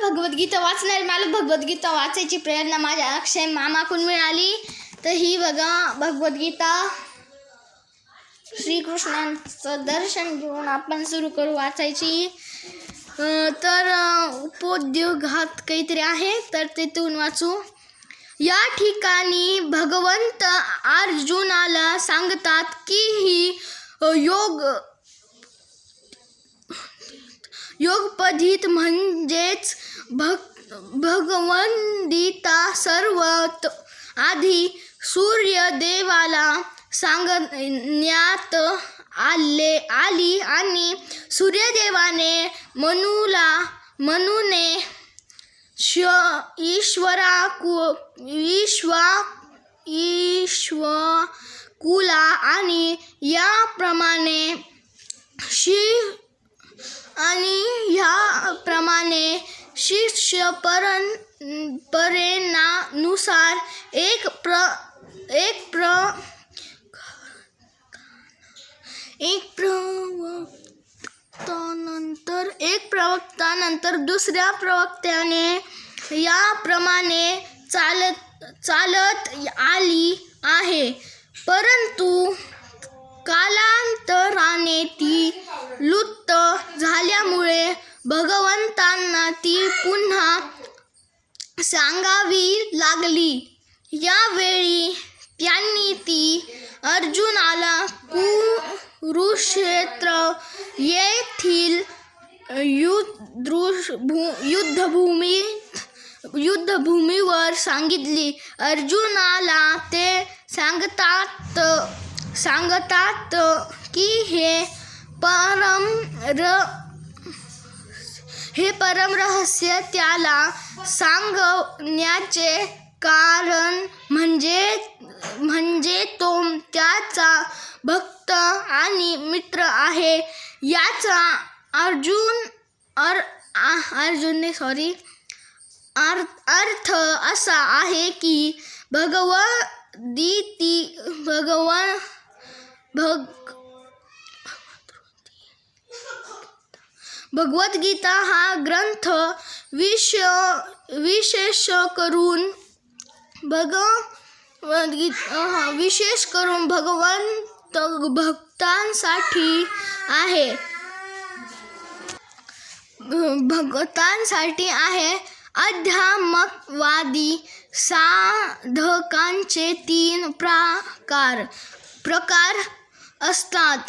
भगवद्गीता वाचणार. मला भगवद्गीता वाचायची प्रेरणा माझ्या अक्षय मामाकडून मिळाली. तर ही बघा भगवद्गीता. श्रीकृष्णांचं दर्शन घेऊन आपण सुरू करू वाचायची. तर उपोद्योगात काहीतरी आहे तर तिथून वाचू. या ठिकाणी भगवंत अर्जुनाला सांगतात की ही योगपद्धत म्हणजेच भगवद्गीता सर्वात आधी सूर्यदेवाला सांगण्यात आली आणि सूर्यदेवाने मनुने ईश्वकुला आणि याप्रमाणे शिष्य परंपरेनुसार एक प्रवक्त्यानंतर दुसऱ्या प्रवक्त्याने याप्रमाणे चालत आली आहे. परंतु कालांतराने ती लुप्त झाल्यामुळे भगवंतांना ती पुन्हा सांगावी लागली. यावेळी त्यांनी ती अर्जुनाला कुरुक्षेत्र येथील युद्धभूमीवर सांगितली. अर्जुनाला ते सांगतात की हे परम रहस्य त्याला सांगण्याचे कारण म्हणजे तो त्याचा भक्त आणि मित्र आहे. याचा अर्थ असा आहे की भगवद्गीता हा ग्रंथ विशेष करून भक्तांसाठी आहे. अध्यात्मवादी साधकांचे 3 प्रकार असतात: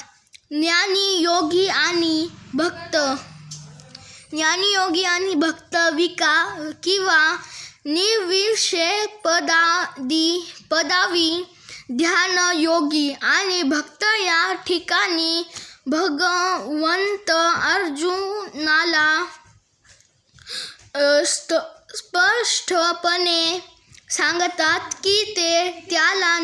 ज्ञानी, योगी आणि भक्त किंवा निर्विशेष पदावी ध्यान योगी आणि भक्त. या ठिकाणी भगवंत अर्जुनाला स्पष्टपणे सांगतात की ते त्याला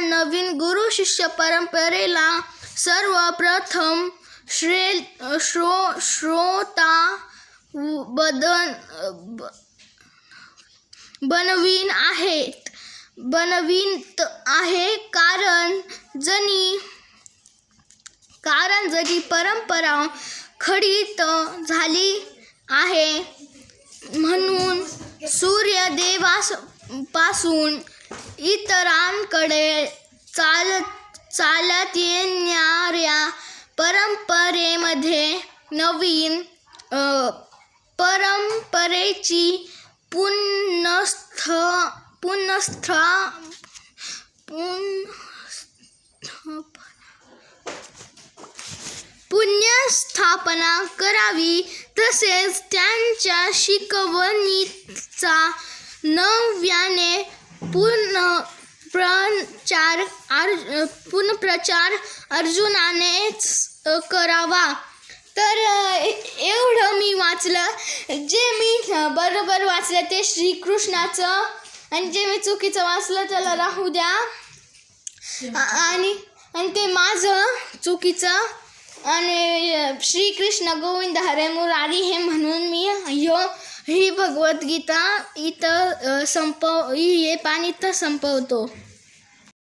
नवीन गुरु शिष्य परंपरेला सर्वप्रथम श्रोता बनवीत आहे. कारण जरी परंपरा खंडित झाली आहे म्हणून सूर्यदेवापासून इतरांकडे चालत येणाऱ्या परंपरेमध्ये नवीन परंपरेची पुनःस्थापना करावी. तसेच त्यांच्या शिकवणीचा नव्याने पुनःप्रचार अर्जुनानेच करावा. तर एवढं मी वाचलं. जे मी बरोबर वाचलं ते श्रीकृष्णाचं आणि जे मी चुकीचं वाचलं त्याला राहू द्या. आणि ते माझं चुकीचं. आणि श्रीकृष्ण गोविंद हरे मुरारी हे म्हणून मी ही भगवद्गीता इथं संपवतो.